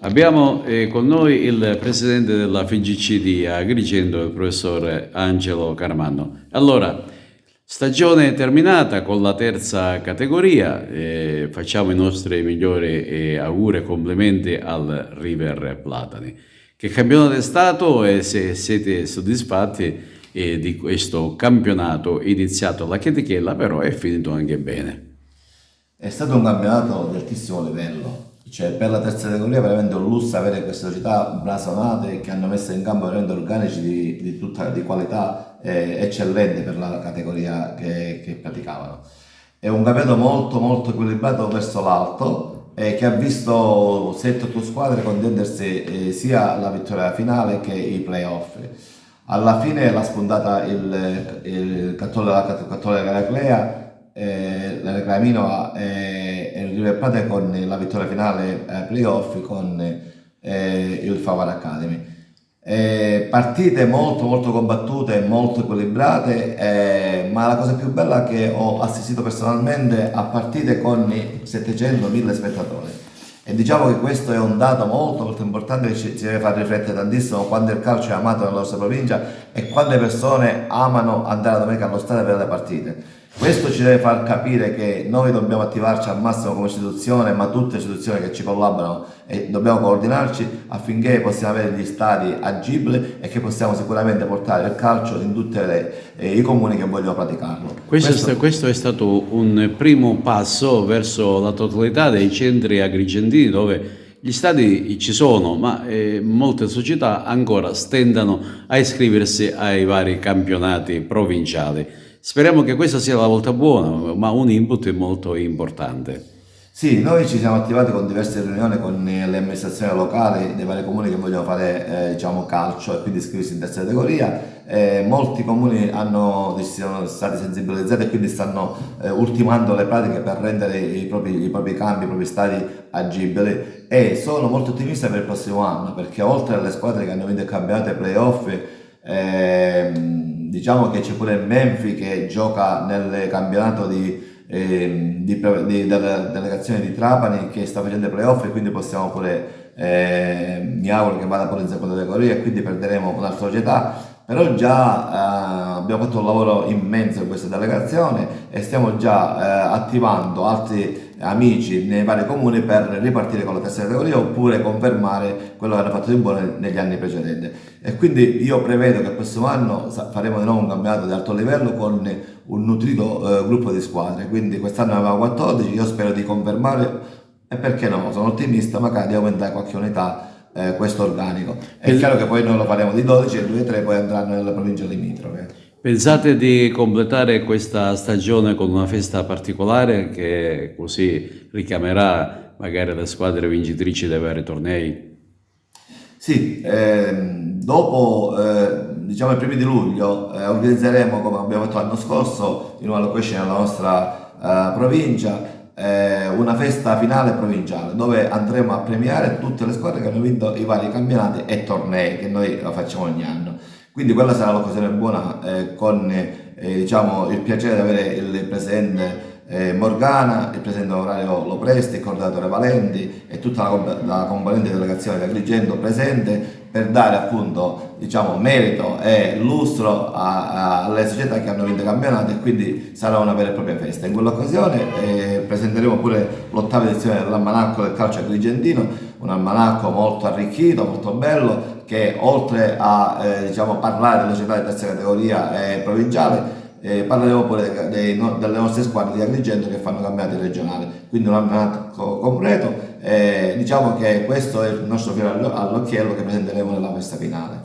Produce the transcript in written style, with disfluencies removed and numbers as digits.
Abbiamo con noi il presidente della FIGC di Agrigento, il professor Angelo Caramanno. Allora, stagione terminata con la terza categoria, facciamo i nostri migliori auguri e complimenti al River Platani. Che campionato è stato e se siete soddisfatti di questo campionato iniziato alla chetichella, però è finito anche bene. È stato un campionato di altissimo livello, cioè per la terza categoria è veramente un lusso avere queste società blasonate che hanno messo in campo veramente organici di qualità eccellente per la categoria che praticavano. È un campionato molto equilibrato verso l'alto che ha visto 7-8 squadre contendersi sia la vittoria finale che i playoff. Alla fine l'ha spuntata il Cattolica Heraclea, la Minova e il River Plate con la vittoria finale playoff con il Favara Academy. Partite molto combattute, molto equilibrate, ma la cosa più bella è che ho assistito personalmente a partite con 700.000 spettatori. E diciamo che questo è un dato molto importante che ci deve far riflettere tantissimo quando il calcio è amato nella nostra provincia e quando le persone amano andare la domenica allo stadio per le partite. Questo ci deve far capire che noi dobbiamo attivarci al massimo come istituzione, ma tutte le istituzioni che ci collaborano, e dobbiamo coordinarci affinché possiamo avere gli stadi agibili e che possiamo sicuramente portare il calcio in tutti i comuni che vogliono praticarlo. Questo è stato un primo passo verso la totalità dei centri agrigentini dove gli stadi ci sono, ma molte società ancora stentano a iscriversi ai vari campionati provinciali. Speriamo che questa sia la volta buona, ma un input molto importante. Sì, noi ci siamo attivati con diverse riunioni con le amministrazioni locali dei vari comuni che vogliono fare diciamo, calcio e quindi iscriversi in terza categoria. Molti comuni sono stati sensibilizzati e quindi stanno ultimando le pratiche per rendere i propri campi, i propri stadi agibili, e sono molto ottimista per il prossimo anno perché oltre alle squadre che hanno vinto il campionato e playoff, diciamo che c'è pure il Menfi che gioca nel campionato della delegazione di Trapani che sta facendo i playoff, e quindi possiamo pure mi auguro che vada pure in seconda categoria e quindi perderemo un'altra società, però già abbiamo fatto un lavoro immenso in questa delegazione e stiamo già attivando altri amici nei vari comuni per ripartire con la terza categoria oppure confermare quello che hanno fatto di buono negli anni precedenti. E quindi io prevedo che il prossimo anno faremo di nuovo un campionato di alto livello con un nutrito gruppo di squadre, quindi quest'anno ne avevamo 14, io spero di confermare e perché no, sono ottimista, magari di aumentare qualche unità questo organico. È chiaro che poi noi lo faremo di 12 e 2 e 3 poi andranno nelle province limitrofe. Pensate di completare questa stagione con una festa particolare che così richiamerà magari le squadre vincitrici dei vari tornei? Sì, dopo diciamo i primi di luglio organizzeremo, come abbiamo fatto l'anno scorso, in una location nella nostra provincia, una festa finale provinciale dove andremo a premiare tutte le squadre che hanno vinto i vari campionati e tornei che noi facciamo ogni anno. Quindi quella sarà l'occasione buona con diciamo, il piacere di avere il presidente Morgana, il presidente onorario Lopresti, il coordinatore Valenti e tutta la componente di delegazione di Agrigento presente per dare appunto diciamo, merito e lustro alle società che hanno vinto i campionati, e quindi sarà una vera e propria festa. In quell'occasione presenteremo pure l'ottava edizione dell'almanacco del calcio agrigentino, un almanacco molto arricchito, molto bello, che oltre a diciamo, parlare delle società di terza categoria provinciale, parleremo pure delle nostre squadre di Agrigento che fanno campionati regionali, quindi un almanacco completo. Diciamo che questo è il nostro fiore all'occhiello che presenteremo nella festa finale.